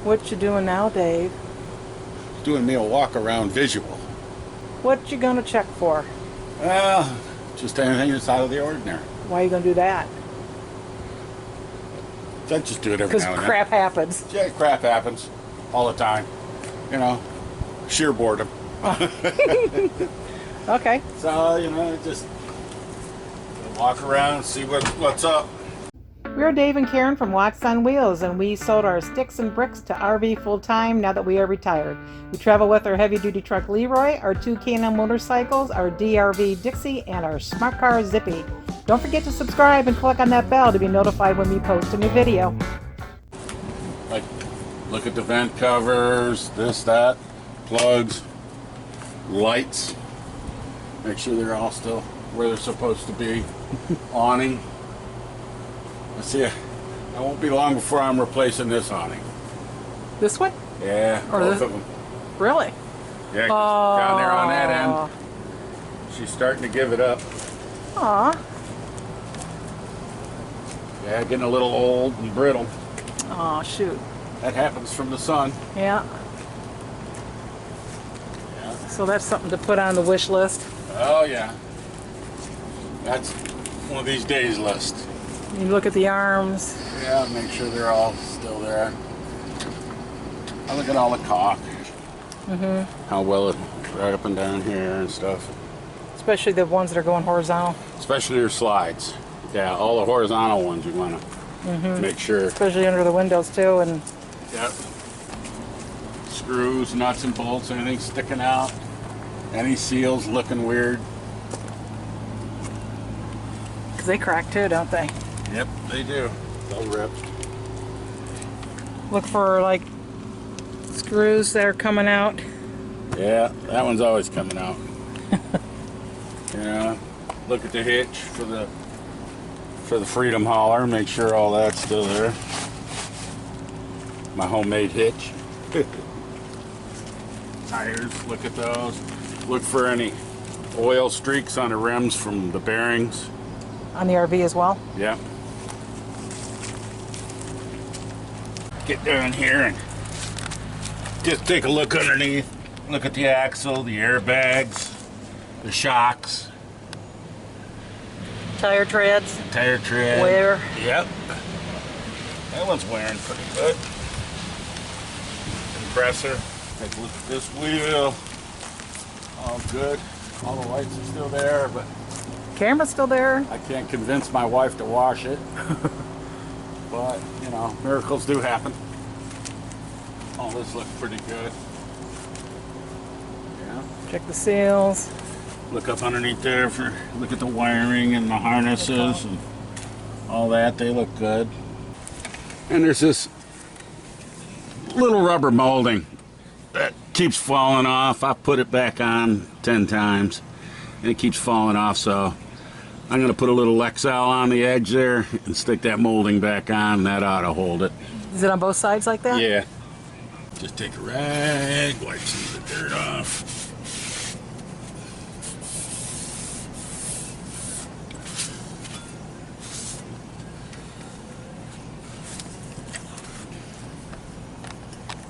What you doing now, Dave? Doing me a walk around visual. What you gonna check for? Well, just anything that's out of the ordinary. Why are you gonna do that? I just do it every Because now and then. crap happens. Yeah, crap happens all the time. You know, sheer boredom. Okay. So, just walk around and see what's up. We're Dave and Karen from Watts on Wheels, and we sold our sticks and bricks to RV full-time now that we are retired. We travel with our heavy-duty truck Leroy, our 2 K&M motorcycles, our DRV Dixie, and our smart car Zippy. Don't forget to subscribe and click on that bell to be notified when we post a new video. Like, look at the vent covers, this, that, plugs, lights. Make sure they're all still where they're supposed to be. Awning. Let's see, I won't be long before I'm replacing this awning. This one? Yeah, Or both this? of them. Really? Yeah, 'cause down there on that end, she's starting to give it up. Aw. Yeah, getting a little old and brittle. Aw, shoot. That happens from the sun. Yeah. Yeah. So that's something to put on the wish list. Oh yeah. That's one of these days list. You look at the arms. Yeah, make sure they're all still there. I look at all the caulk. How well it's right up and down here and stuff. Especially the ones that are going horizontal. Especially your slides. Yeah, all the horizontal ones you want to make sure. Especially under the windows too. And Yep. Screws, nuts and bolts, anything sticking out. Any seals looking weird. because they crack too, don't they? Yep, they do. They'll rip. Look for like screws that are coming out. Yeah, that one's always coming out. Yeah. Look at the hitch for the Freedom Hauler. Make sure all that's still there. My homemade hitch. Tires, look at those. Look for any oil streaks on the rims from the bearings. On the RV as well. Yep. Get down here and just take a look underneath. Look at the axle, the airbags, the shocks, Tire treads. tire tread. Wear. Yep. That one's wearing pretty good. Compressor. Take a look at this wheel. All good. All the lights are still there, but Camera's still there. I can't convince my wife to wash it. But, miracles do happen. All this looks pretty good. Yeah. Check the seals. Look up underneath there look at the wiring and the harnesses and all that. They look good. And there's this little rubber molding that keeps falling off. I put it back on 10 times and it keeps falling off, so I'm going to put a little Lexel on the edge there and stick that molding back on. That ought to hold it. Is it on both sides like that? Yeah. Just take a rag, wipe some of the dirt off.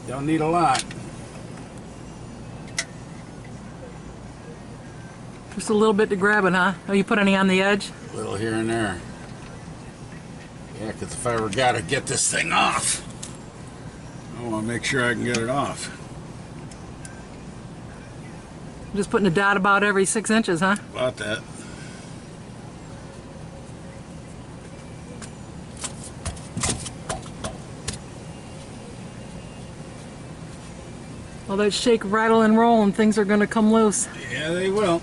Don't need a lot. Just a little bit to grab it, huh? Oh, you put any on the edge? A little here and there. Yeah, because if I ever got to get this thing off, I want to make sure I can get it off. Just putting a dot about every 6 inches, huh? About that. Well, that shake, rattle, and roll, and things are going to come loose. Yeah, they will.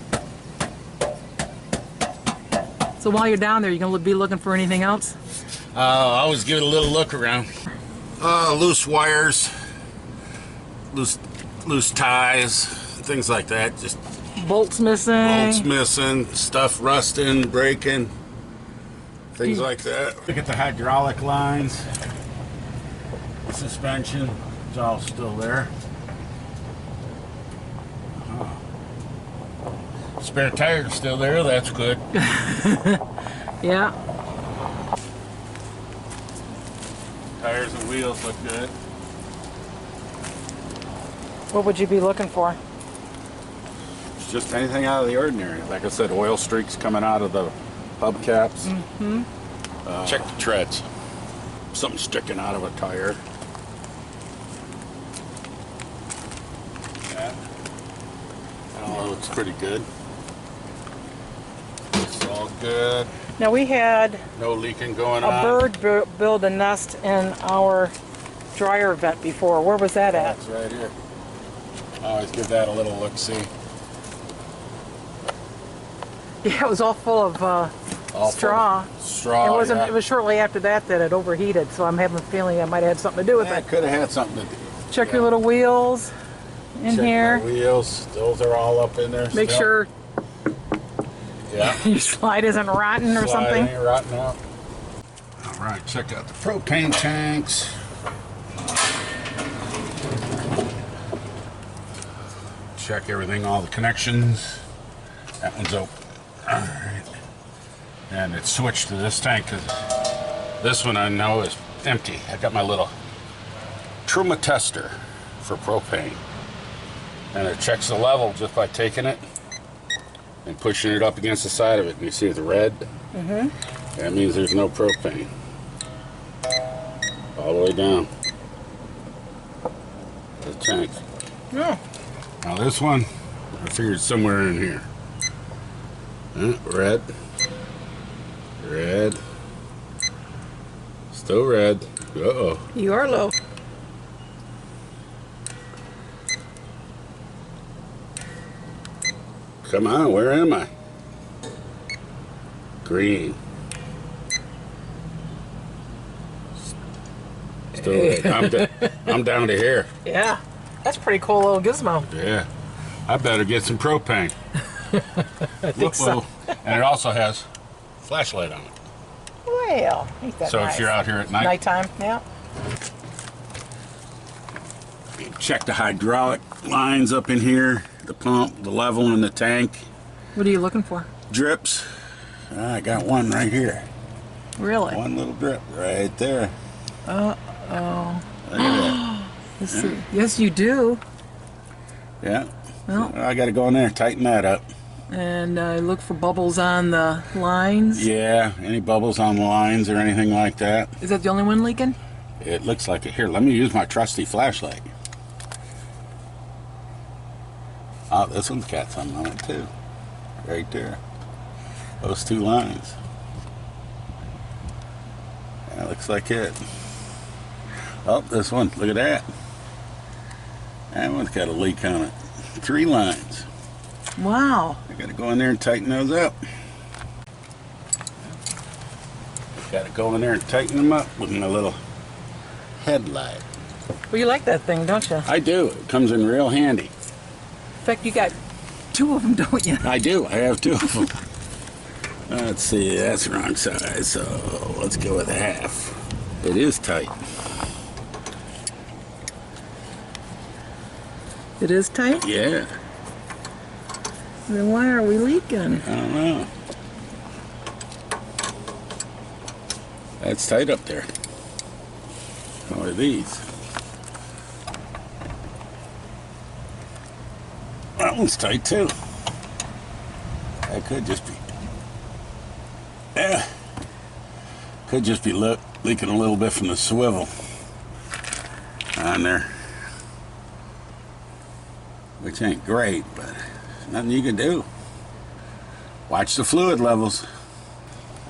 So while you're down there, you going to be looking for anything else? I always give it a little look around. Loose wires, loose ties, things like that. Just Bolts missing. bolts missing, stuff rusting, breaking, things like that. Look at the hydraulic lines, suspension, it's all still there. Spare tires still there, that's good. Yeah. Tires and wheels look good. What would you be looking for? It's just anything out of the ordinary. Like I said, oil streaks coming out of the hubcaps. Check the treads. Something sticking out of a tire. Yeah. That looks pretty good. It's all good. Now we had No leaking going a on. bird build a nest in our dryer vent before. Where was that at? That's right here. I always give that a little look-see. Yeah, it was all full of straw. Straw, It wasn't. yeah. It was shortly after that it overheated. So I'm having a feeling that might have had something to do with Yeah, it. it could have had something to do. Check your little wheels in Check here. my wheels. Those are all up in there. Make still. sure Yeah. your slide isn't rotten or Slide something. ain't rotten out. All right, check out the propane tanks. Check everything, all the connections. That one's open. All right. And it's switched to this tank because this one I know is empty. I got my little Truma tester for propane. And it checks the level just by taking it and pushing it up against the side of it. And you see it's red? That means there's no propane. All the way down the tank. Yeah. Now this one, I figured somewhere in here. Red. Red. Still red. Uh-oh. You are low. Come on, where am I? Green. Still red. I'm down to here. Yeah. That's a pretty cool little gizmo. Yeah. I better get some propane. I think so. And it also has flashlight on it. Well, ain't that So nice. if you're out here at night, Nighttime, yeah. check the hydraulic lines up in here, the pump, the level in the tank, What are you looking for? drips. I got one right here. Really? One little drip right there. Uh-oh. Look at that. Let's see. Yes, you do. Yeah. Well, I got to go in there and tighten that up. and look for bubbles on the lines. Yeah, any bubbles on the lines or anything like that. Is that the only one leaking? It looks like it. Here, let me use my trusty flashlight. Oh, this one's got something on it too. Right there. Those two lines. That looks like it. Oh, this one. Look at that. That one's got a leak on it. 3 lines. Wow. I gotta go in there and tighten those up. Gotta go in there and tighten them up with my little headlight. Well, you like that thing, don't you? I do. It comes in real handy. In fact, you got 2 of them, don't you? I do. I have 2 of them. Let's see. That's the wrong size. So let's go with half. It is tight. It is tight? Yeah. Then why are we leaking? I don't know. That's tight up there. What are these? That one's tight too. That could just be. Yeah. Could just be leaking a little bit from the swivel on there. Which ain't great, but there's nothing you can do. Watch the fluid levels.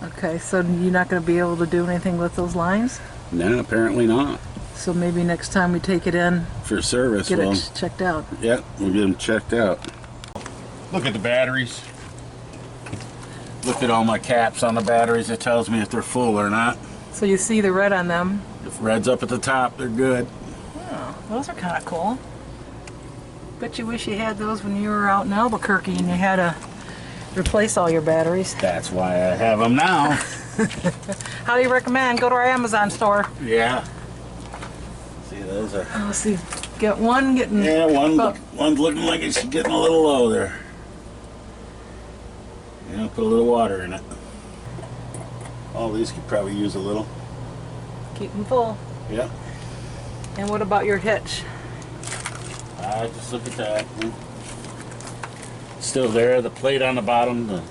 Okay, so you're not going to be able to do anything with those lines? No, apparently not. So maybe next time we take it in, For service, get well, it checked out. yep, we'll get them checked out. Look at the batteries. Look at all my caps on the batteries. It tells me if they're full or not. So you see the red on them. If red's up at the top, they're good. Oh, those are kind of cool. Bet you wish you had those when you were out in Albuquerque and you had to replace all your batteries. That's why I have them now. How do you recommend? Go to our Amazon store. Yeah. See, those are. Let's see. Get one getting. Yeah, about- one's looking like it's getting a little low there. Yeah, put a little water in it. All these could probably use a little. Keep them full. Yep. And what about your hitch? Just look at that. Still there. The plate on the bottom,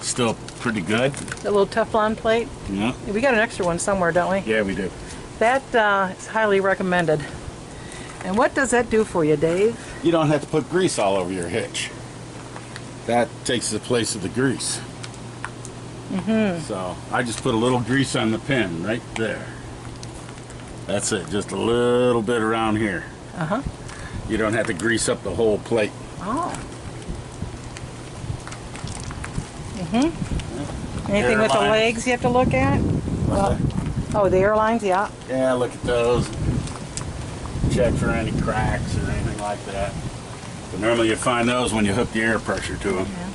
still pretty good. That little Teflon plate. Yeah. We got an extra one somewhere, don't we? Yeah, we do. That is highly recommended. And what does that do for you, Dave? You don't have to put grease all over your hitch. That takes the place of the grease. So I just put a little grease on the pin right there. That's it, just a little bit around here. You don't have to grease up the whole plate. Oh. Anything with the legs you have to look at? Oh, the airlines, yeah. Yeah, look at those. Check for any cracks or anything like that. But normally you find those when you hook the air pressure to them. Yeah.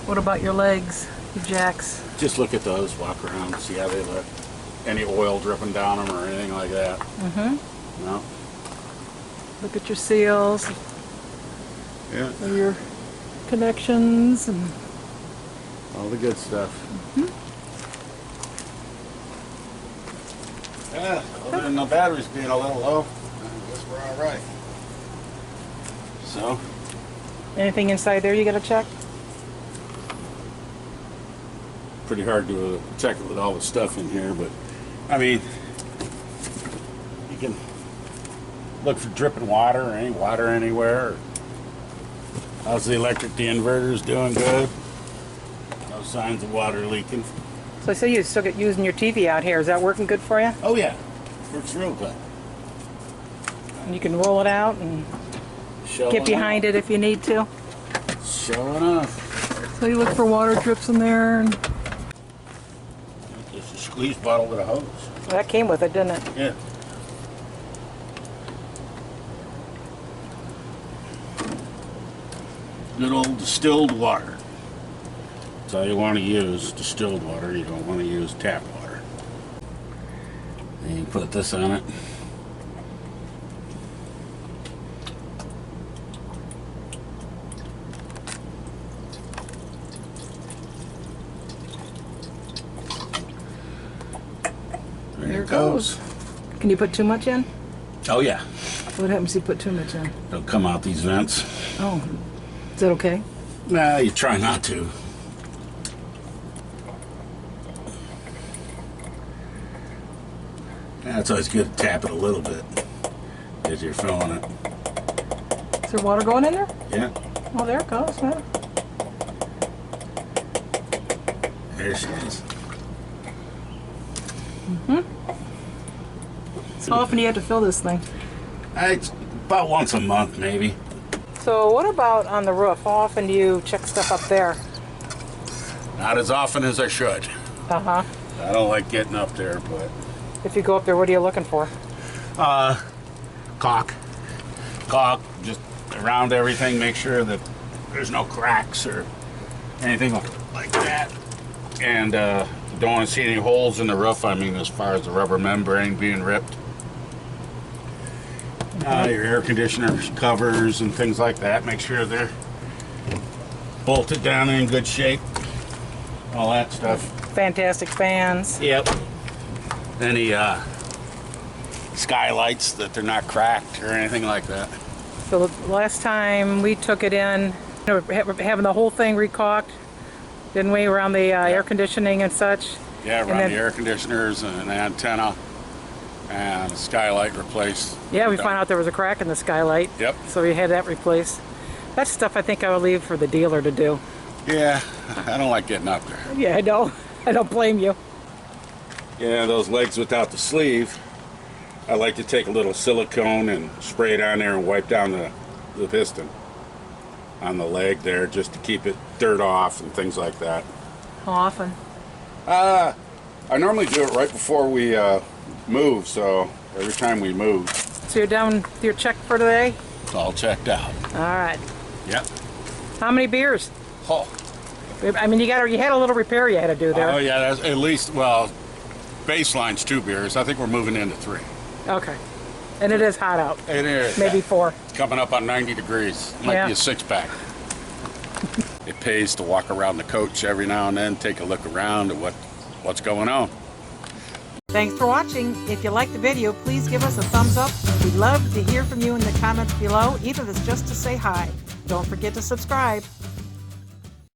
What about your legs, your jacks? Just look at those, walk around, see how they look. Any oil dripping down them or anything like that. No. Look at your seals, Yeah. your connections, and All the good stuff. Yeah, other than the batteries being a little low, I guess we're all right. So, anything inside there you got to check? pretty hard to check it with all the stuff in here, but I mean, you can look for dripping water or any water anywhere. How's the inverter's doing? Good. No signs of water leaking. So I see you still get using your TV out here. Is that working good for you? Oh yeah, works real good. And you can roll it out and get behind it if you need to. Showing off. So you look for water drips in there. And Just a squeeze bottle with a hose. well, that came with it, didn't it? Yeah. Good old distilled water. That's all you want to use, distilled water. You don't want to use tap water. Then you put this on it. There it goes. Can you put too much in? Oh yeah. What happens if you put too much in? It'll come out these vents. Oh, is that okay? Nah, you try not to. Yeah, it's always good to tap it a little bit as you're filling it. Is there water going in there? Yeah, Oh, there it goes. Yeah. there she is. How often do you have to fill this thing? It's about once a month, maybe. So what about on the roof? How often do you check stuff up there? Not as often as I should. Uh-huh. I don't like getting up there, but If you go up there, what are you looking for? caulk, just around everything. Make sure that there's no cracks or anything like that. And don't want to see any holes in the roof. I mean, as far as the rubber membrane being ripped. Your air conditioner covers and things like that. Make sure they're bolted down in good shape. All that stuff. Fantastic fans. Yep. Any skylights that they're not cracked or anything like that. So the last time we took it in, you know, having the whole thing recaulked, didn't we, around the air conditioning and such? Yeah, And run then- the air conditioners and an antenna and a skylight replaced. Yeah, we found out there was a crack in the skylight. Yep. So we had that replaced. That's stuff I think I would leave for the dealer to do. Yeah, I don't like getting up there. Yeah, I know. I don't blame you. Yeah, those legs without the sleeve, I like to take a little silicone and spray it on there and wipe down the piston on the leg there just to keep it dirt off and things like that. How often? I normally do it right before we move, so every time we move, So you're done with your check for today? it's all checked out. All right. Yep. How many beers? Oh, I mean, you had a little repair you had to do there. oh yeah, that's at least, well, baseline's 2 beers. I think we're moving into 3. Okay. And it is hot out. It is. Maybe 4. Coming up on 90 degrees. Might Yeah. be a 6-pack. It pays to walk around the coach every now and then, take a look around at what's going on. Thanks for watching. If you liked the video, please give us a thumbs up. We'd love to hear from you in the comments below, even if it's just to say hi. Don't forget to subscribe.